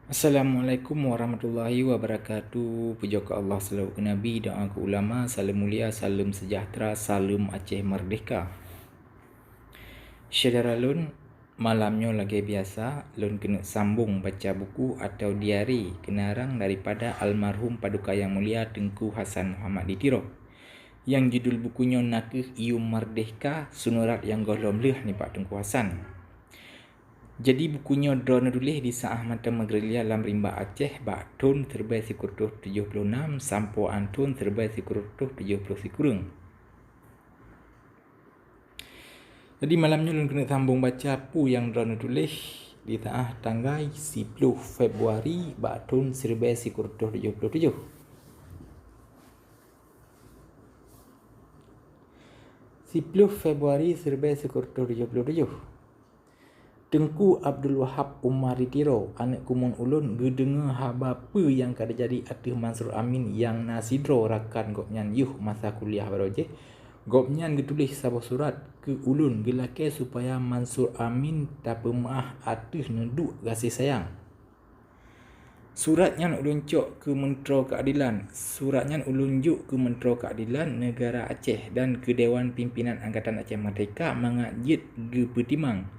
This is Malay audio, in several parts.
Assalamualaikum warahmatullahi wabarakatuh. Puja ke Allah, selawat ke Nabi, doa ke ulama, salam mulia, salam sejahtera, salam Aceh merdeka. Saudara Lun, malamnya lagi biasa, Lun kena sambung baca buku atau diari kenarang daripada almarhum Paduka Yang Mulia Tengku Hassan Muhammad Ditiro. Yang judul bukunya Nakih Iu Merdeka, Sunurat yang golom leh ni Pak Tengku Hassan. Jadi bukunya drone tulis di Saah Mata Magrelia dalam Rimba Aceh bak tahun 1976 sampai antun 1970 kurang. Jadi malamnya Lun kena sambung baca apa yang drone tulis di Saah tanggal 10 Februari bak tahun 1977. Februari 1977. Tengku Abdul Wahab Umar Ditiro, anak kumon ulun, gedenga habapa yang kada jadi atih Mansur Amin yang nasidro rakan gopnyan yuh masa kuliah baroje. Gopnyan getulis sabah surat ke ulun gelake supaya Mansur Amin tak pemaah atih neduk kasih sayang. Suratnya ulun cok ke Menteri Keadilan. Suratnya ulun juk ke Menteri Keadilan Negara Aceh dan ke Dewan Pimpinan Angkatan Aceh Merdeka mengajit ge petimang.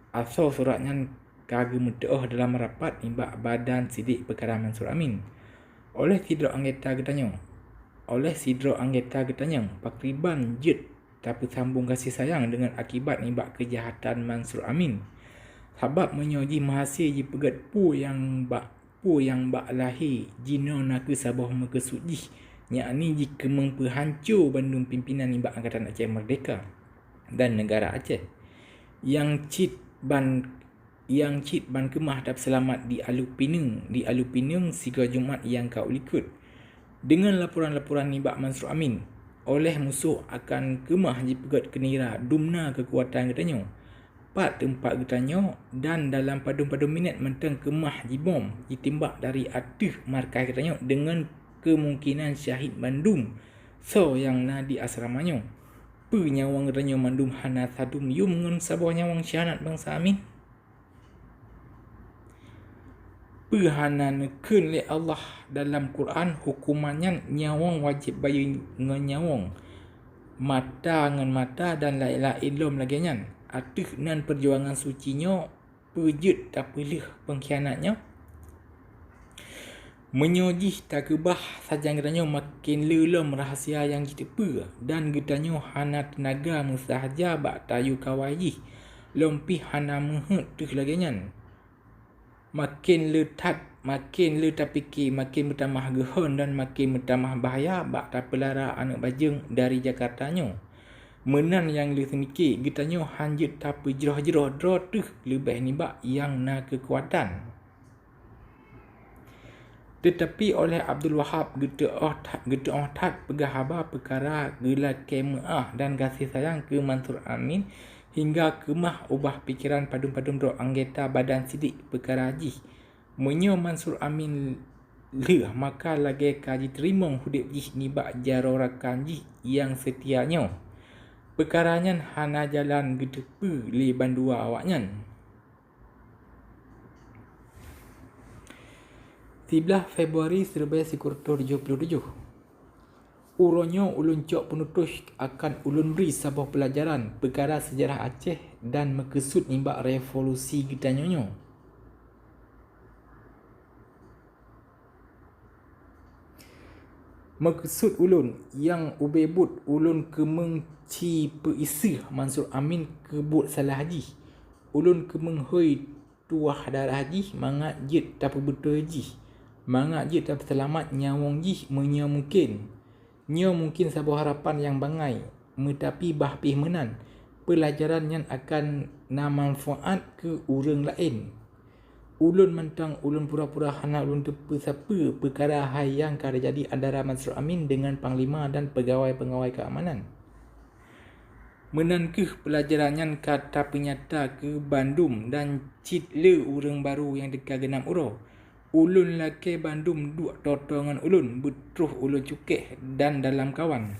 Asal suratnya kagak mudah dalam rapat imbak badan sidik perkara Mansur Amin. Oleh sidro anggota getanya, pakriban jet tapi sambung kasih sayang dengan akibat imbak kejahatan Mansur Amin. Sebab menyoji mahasiswa ji pegat pu yang bak lahir jino naku sabah mekesudih yakni jika memperhancur bandung pimpinan imbak Angkatan Aceh Merdeka dan negara Aceh yang cit ban kemah dapat selamat di Alupinung siga Jumaat yang kau ikut dengan laporan-laporan nibak Mansur Amin oleh musuh akan kemah dipegat kenira dumna kekuatan getanya tempat getanya dan dalam padu-padu minit mentang kemah dibom ditimbak dari aduh markas getanya dengan kemungkinan syahid bandung yang di asramanya penyawang ranya mandum hana sadum yum ngun sabah nyawang syahanat bangsa Amin. Perhana nekun le Allah dalam Quran hukumannya nyawang wajib bayi nyawang mata ngan mata dan la ilom lagi nyan atuh nan perjuangan sucinya pejut tak pilih pengkhianatnya menyojih tak kebah saja getanya makin lelom rahasia yang kita per dan getanya hana tenaga musahaja bak tayu kawaji lompi hana mehut tuh lagi nyan makin le tak fikir makin bertambah gehon dan makin bertambah bahaya bak tak pelara anak bajeng dari Jakartanya menan yang le semikir getanya hanjut tak pejroh-jeroh drah tuh lebih nibak yang na kekuatan. Tetapi oleh Abdul Wahab getah tat pegahaba perkara gelak kemah dan kasih sayang ke Mansur Amin hingga kemah ubah pikiran padum-padum dok anggota badan sidik perkara haji menyo Mansur Amin leh maka lagi kaji terima hudip jih nibak jarorakan jih yang setianya perkaranya hana jalan gedepu li bandua awaknya 13 Februari 1977. Uronyo ulun cok penutush akan ulun beri sabah pelajaran perkara sejarah Aceh dan mekesud nimbak revolusi getanyonyo. Mekesud ulun yang ubebut ulun kemengci peisih Mansur Amin kebut salah haji. Ulun kemenghui tuah darah haji mangat jit tak betul haji. Mangat je tak selamat nyawang jih menya mungkin. Nya mungkin sebuah harapan yang bangai. Metapi bahpih menan. Pelajaran yang akan na manfaat ke orang lain. Ulun mentang ulun pura-pura hana ulun tepa siapa perkara hai yang kada jadi antara Mansur Amin dengan Panglima dan pegawai-pegawai keamanan. Menankah pelajarannya kata penyata ke Bandung dan citle orang baru yang dekat genam uro. Ulun laki Bandung duk totongan ulun betruh ulun cukeh dan dalam kawan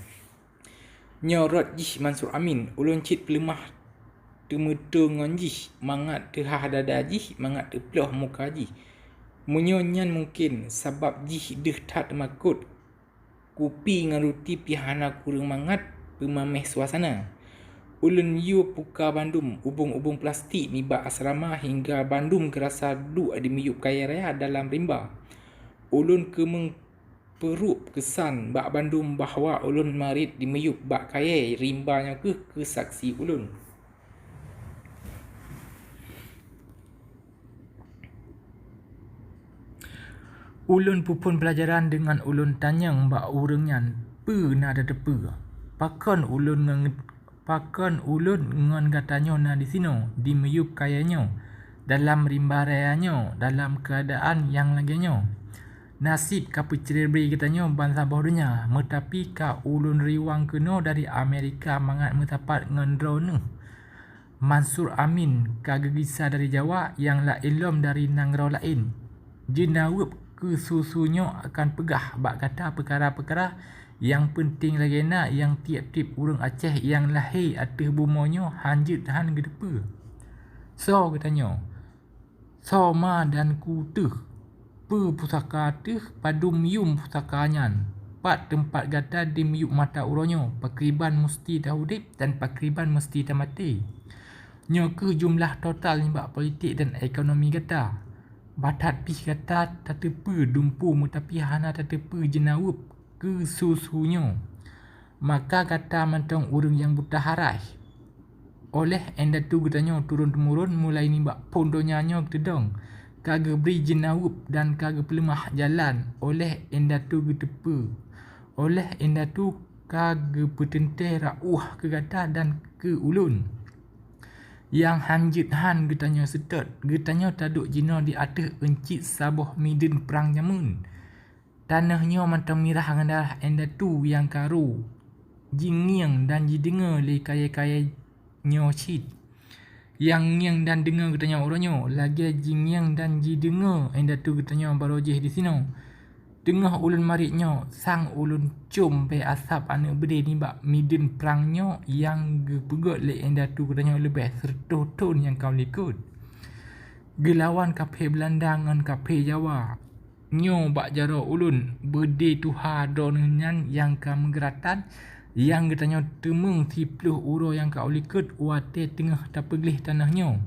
nyorot jih Mansur Amin ulun cit pelemah temutu ngonjih mangat tehah dada jih mangat teploh muka jih Menyonyan mungkin sebab jih deh tat makut kupi ngaruti pihana kurang mangat pemameh suasana. Ulun yu puka Bandung ubung-ubung plastik niba asrama hingga Bandung kerasa duk di miyup kaya raya dalam rimba. Ulun kemeng peruk kesan bak Bandung bahawa ulun marit di miyup bak kaya rimbanya ke saksi ulun. Ulun pupun pelajaran dengan ulun tanyang bak urungan na ada depa. Pakan ulun ngan katanya na di sino di meyup kayanya dalam rimba rayanya dalam keadaan yang laginya. Nasib ka pecelebri katanya bangsa bodohnya metapi ka ulun riwang kena dari Amerika mangat metapat ngan drone. Mansur Amin ka gegisa dari Jawa yang la ilom dari nanggro lain. Jenawab kesusunya akan pegah bak kata perkara-perkara yang penting lagi nak yang tiap-tiap urang Aceh yang lahir atas bumanya hanjut han gedepa. So katanya. So ma dan ku teh. Pusaka teh padum yum pusakanyan. Pat tempat gata di miyuk mata uronyo. Pakriban mesti dah udip dan pakriban mesti dah mati. Nyo ke jumlah total nimbak politik dan ekonomi gata. Batat pih kata tatepa dumpu mutapi hana tatepa jenawab ke susunya. Maka kata mantong urang yang buta harai. Oleh enda tu katanya turun-temurun mulai nimbak pondonya nyo kedong. Kaga beri jenawab dan kaga pelemah jalan oleh enda tu getepa. Oleh enda tu kaga petente rauh ke kata dan ke ulun. Yang hanjit han getanya setot. Getanya taduk jina di atas encik saboh midin perang jamun. Tanahnya mantang mirah ngandah enda tu yang karu. Jingiang dan jidengar le kaya-kaya nyosit. Yang ngiang dan dengar getanya orangnya. Lagi jingiang dan jidengar enda tu getanya barojeh di sini. Tengah ulun mariknya sang ulun cum pe asap anak bede ni bak midin perangnya yang gepegot le enda tu katanya lebih 100 ton yang kau likut. Gelawan kafe Belanda dengan kafe Jawa. Nyo bak jaro ulun bede tuha donenyan yang ka menggeratan yang katanya temeng 10 euro yang kau likut wate tengah tapeglih tanahnya.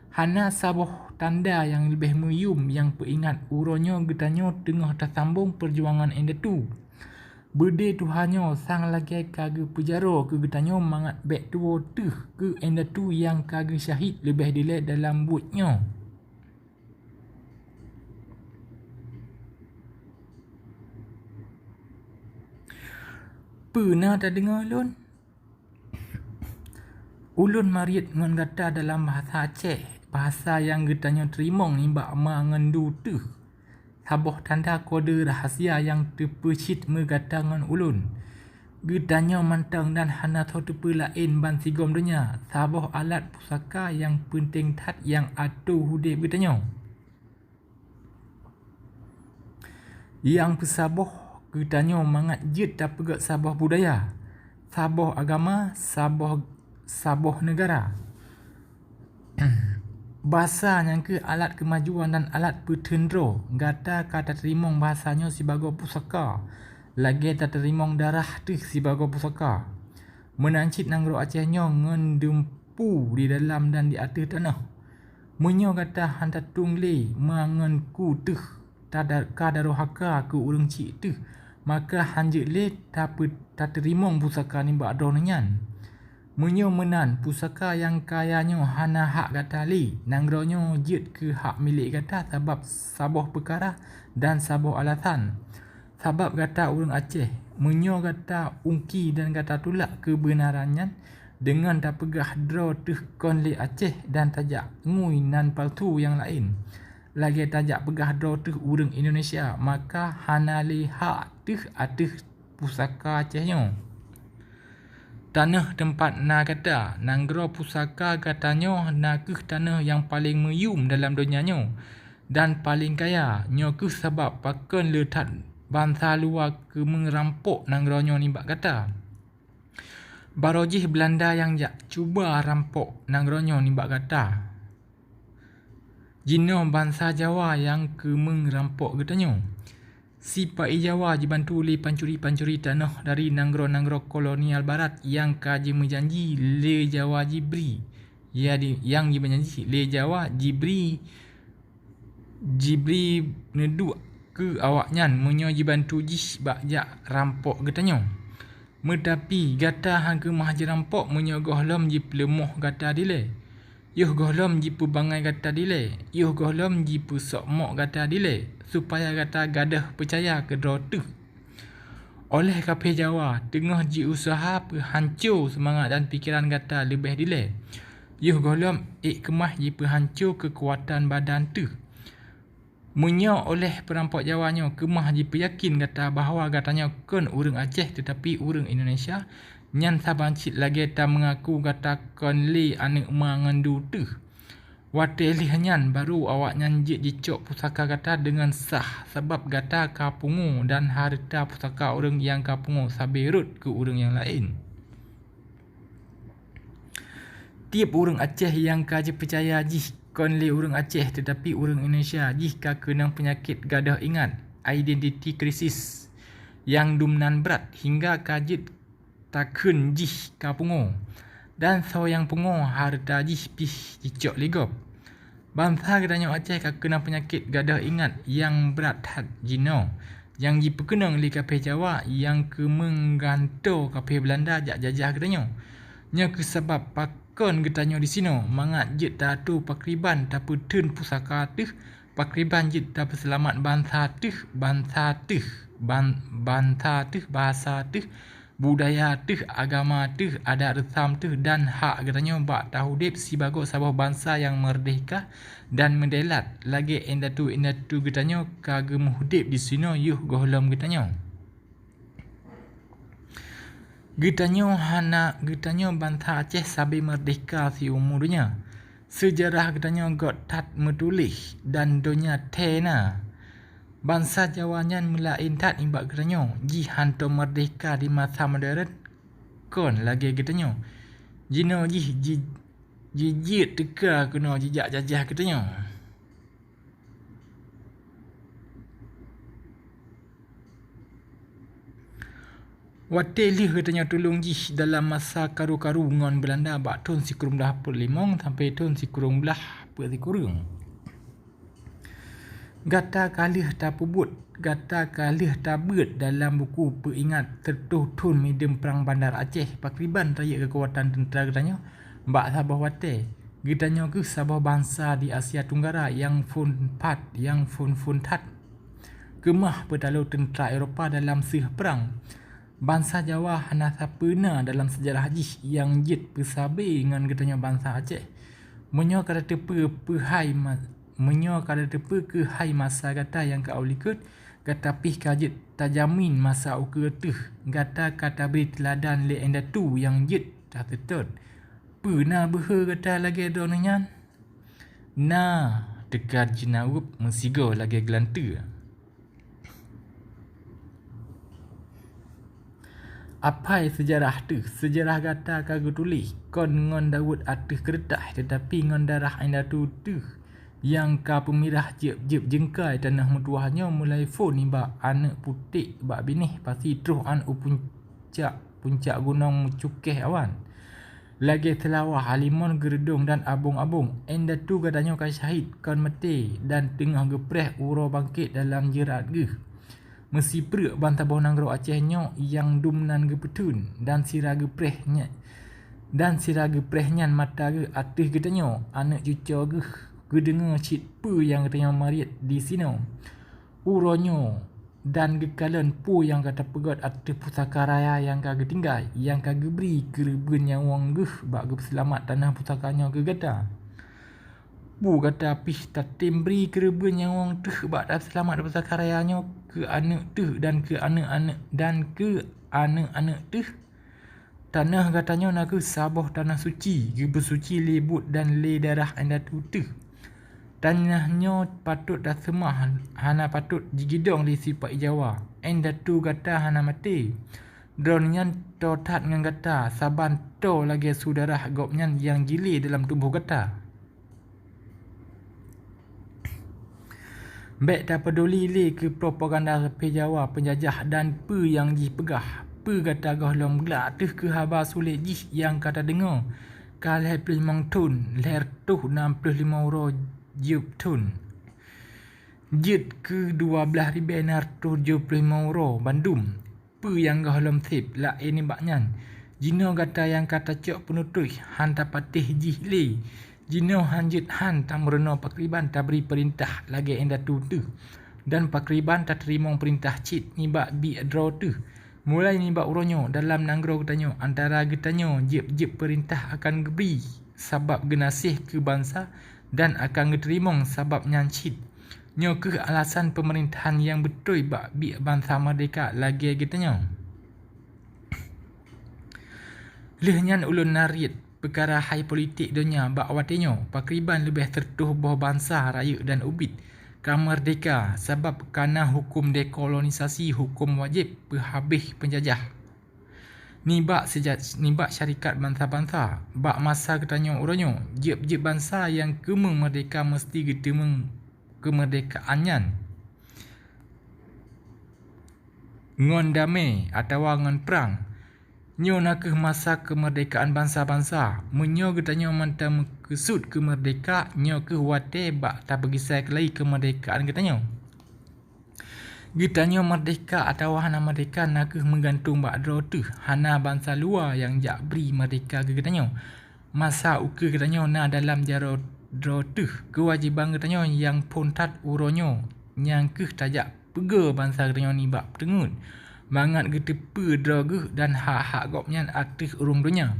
Hana saboh tanda yang lebih meyum yang peringat uronyo getanya tengah tersambung perjuangan enda tu. Bede tuhanyo sang lagi kaga pejaro ke getanya mangat bek tua teh ke enda tu yang kaga syahid lebih dile dalam buatnya. Pernah tak dengar ulun? Ulun mariat ngan kata dalam bahasa Aceh. Bahasa yang getanya terimong nimbak mangendu teh. Saboh tanda kode rahasia yang terpecit megata ngan ulun. Getanya mantang dan hana tahu tepe lain ban sigom dunia. Saboh alat pusaka yang penting tat yang atu hudib getanya. Yang pesaboh getanya mangat jet tak pegat saboh budaya. Saboh agama, saboh negara. Bahasa yang ke alat kemajuan dan alat petendro. Gata kata terimong bahasanya sebagai pusaka. Lagi tak terimong darah tu sebagai pusaka. Menancit nanggro Acehnya ngendempu di dalam dan di atas tanah. Menyo kata hantar tungli mangan ku tuh kadarohaka ke urang cik tu. Maka hanjit le tak terimong pusaka ni bak adonanyan. Menyo menan pusaka yang kayanya hana hak kata li. Nangronyo jet ke hak milik kata sebab saboh perkara dan saboh alasan. Sebab kata orang Aceh. Menyo kata ungki dan kata tulak kebenarannya. Dengan tak pegah draw teh kon li Aceh dan tajak ngui nan palsu yang lain. Lagi tajak pegah draw teh orang Indonesia. Maka hana li hak teh atas pusaka Acehnya. Tanah tempat na kata, nanggro pusaka katanya na ke tanah yang paling meyum dalam dunianya dan paling kaya. Nyo ke sebab pakan letak bangsa luar ke merampok nanggronyo ni bak kata. Barojih Belanda yang jak cuba rampok nanggronyo ni bak kata. Jino bangsa Jawa yang kemeng rampok getanyo. Si Pai Jawa dibantu oleh pancuri-pancuri tanah dari nanggro-nanggro kolonial barat yang kaji menjanji le Jawa Jibri. Yang berjanji le Jawa Jibri neduk ke awaknyan menyo dibantu jih bakjak rampok getanyo. Metapi gata hang kemah je rampok menyo gohlom ji pelemoh gata dile. Yuh gohlom ji bangai gata dile. Yuh gohlom ji sok mok gata dile. Supaya gata gadah percaya ke tu. Oleh kape Jawa, tengah ji usaha hancur semangat dan fikiran gata lebih dile. Yuh gohlom kemah ji hancur kekuatan badan tu. Menyo oleh perampok Jawanyo kemah ji yakin gata bahawa gatanya kon urang Aceh tetapi urang Indonesia. Nyan saban cik lagi ta mengaku kata kon li anak mangandu tu. Wate li nyan baru awak nyan jik dicok pusaka kata dengan sah sebab kata kapungu dan harta pusaka orang yang kapungu sabirut ke orang yang lain. Tiap orang Aceh yang kaji percaya jih kon li orang Aceh tetapi orang Indonesia jih ka kenang penyakit gadah ingat identiti krisis yang dumnan berat hingga kajit takun jih kapungo dan so yang pungo harta jih pih cicok ligop. Bangsa gedanya Aceh kena penyakit gadah ingat yang berat hat jino yang diperkenang li kape Jawa yang kemengganto kape Belanda jak jajah gedanya. Nya kesebab pakon getanyo di sino mangat jit tatu pakriban tapi tun pusaka tuh pakriban jit tapi selamat bangsa tuh bahasa tuh budaya tuh, agama tuh, adat resam tuh dan hak katanya bak tahu dip si bagus sabah bangsa yang merdeka dan mendelat lagi indatu katanya kagem hudip di sino yuh gohlom katanya. Getanyo bangsa Aceh sabi merdeka si umurnya. Sejarah getanyo got tat metulis dan donya tena. Bangsa Jawa nyan melain tat imbak getanyo ji hantu merdeka di masa modern kon lagi getanyo jino ji teka kena jejak jajah getanyo. Wate lih getanyo tolong ji dalam masa karu-karu ngon Belanda bak tahun sikurung belah perlimong sampai tahun sikurung belah perlikurung. Gata kalih tapubut, gata kalih tabut dalam buku peringat tertuh tun medium perang bandar Aceh pakriban raya kekuatan tentera getanyo bak Sabah Wate. Getanyo ke Sabah bangsa di Asia Tenggara yang fun tat kemah bertalu tentera Eropah dalam sih perang. Bangsa Jawa hana sapena dalam sejarah jih yang jit pesabi dengan getanyo bangsa Aceh. Menyo kada tepe ke hai masa kata yang kau likut kata pih kajit tajamin masa ukur tuh kata beri teladan le endatu yang jit tak tetut pernah behe kata lagi donanyan dekat jenaup mensigo lagi gelanta. Apa sejarah tu? Sejarah kata kagak tulis kon ngon Daud atas kertas tetapi ngon darah endatu tu yang ka pemirah jep jengkai tanah metuahnya mulai phone ni bak anak putih bak binih pasti terus an puncak gunung cukeh awan lagi telawah halimon geredong dan abung-abung enda tu katanya ka syahid kon mati dan tengah gepreh uro bangkit dalam jerat geh mesti prek bantah bawah nanggro Aceh nyo yang dumnan gepetun dan sira geprehnya mata ge atih getanyo anak cucu geh gedengar cit pu yang katanya mariat di sini uronyo dan gekalan pu yang kata pegot atas pusaka raya yang kagak tinggal yang kagak beri kereben yang wang geh bak selamat tanah pusakanya ke gata pu kata pih tatim beri kereben yang wang tuh bak selamat pusaka rayanya ke anak tuh dan ke anak-anak tuh tanah katanya nak ke Sabah tanah suci ge bersuci lebut dan le darah anda tuh tanahnya patut dah semah hana patut digidong di sipak Jawa enda tu kata hana mati dronyan totat dengan kata saban to lagi saudara gopnyan yang jili dalam tubuh kata Baik tak peduli le ke propaganda repi Jawa penjajah dan pe yang dipegah. Pe kata gah lom gelak tuh ke habar sulit jih yang kata dengar. Kalai pelih mang tun, leher tuh 65 euro jup tun. Jut ke 12,975 euro Bandung. Pe yang gah lom sip lah ini baknyan. Jino kata yang kata cok penutuh han patih jih le. Jino hanjut han tak merena pakriban tak beri perintah lagi enda tu. Dan pakriban tak terima perintah cit nibak bi draw tu. Mulai nibak uronyo dalam nanggro getanyo antara getanyo jip perintah akan geberi sebab genasih ke bangsa dan akan geterima sebab nyancit. Nyo ke alasan pemerintahan yang betul bak bi bangsa merdeka lagi getanyo. Lehnyan ulun narit perkara hai politik dunia bak watinyo pakriban lebih tertuh boh bangsa raya dan ubit kamerdeka sebab kana hukum dekolonisasi hukum wajib berhabis penjajah nibak syarikat bangsa-bangsa bak masa ketanyo uranyo jep bangsa yang kemeng merdeka mesti getemeng kemerdekaannya ngon damai atau ngon perang. Nyo nak ke masa kemerdekaan bangsa-bangsa. Menyo getanyo mantam kesud kemerdeka, nyo ke wate bak tak begisai kelai kemerdekaan getanyo. Getanyo merdeka atau hana merdeka nak ke menggantung bak draw tu. Hana bangsa luar yang jak beri merdeka ke getanyo. Masa uke getanyo na dalam jaro draw tu. Kewajiban getanyo yang pontat uronyo yang ke tajak pega bangsa getanyo ni bak petengut. Mangat getepe dragu dan hak-hak gopnyan aktif urung dunia.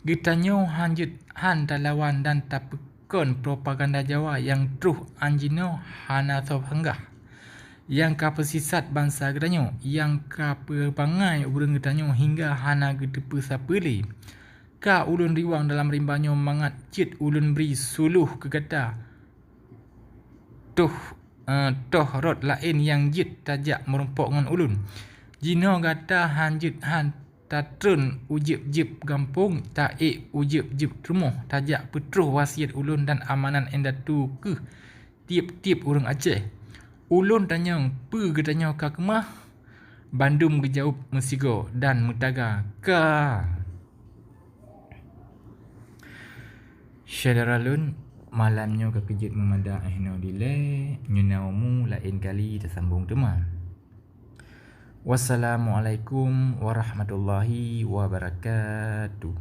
Getanyo hanjut han talawan dan tapekon propaganda Jawa yang truh anjino hana sohanggah. Yang kapasisat bangsa getanyo, yang kaperbangai urung getanyo hingga hana getepe sapele. Ka ulun riwang dalam rimbanyo mangat cit ulun beri suluh kegata. Toh rot lain yang jit tajak merumpok ngan ulun. Jino kata hanjut han tatrun ujib-jib gampung taik ujib-jib rumah tajak petruh wasiat ulun dan amanan enda tu ke tiap-tiap orang Aceh. Ulun tanya pe getanya ka kemah Bandung gejauh Mesigo dan Mutaga ka. Syadaralun malamnya kekejut memada ahna dile nyunaumu lain kali tersambung teman. Wassalamualaikum warahmatullahi wabarakatuh.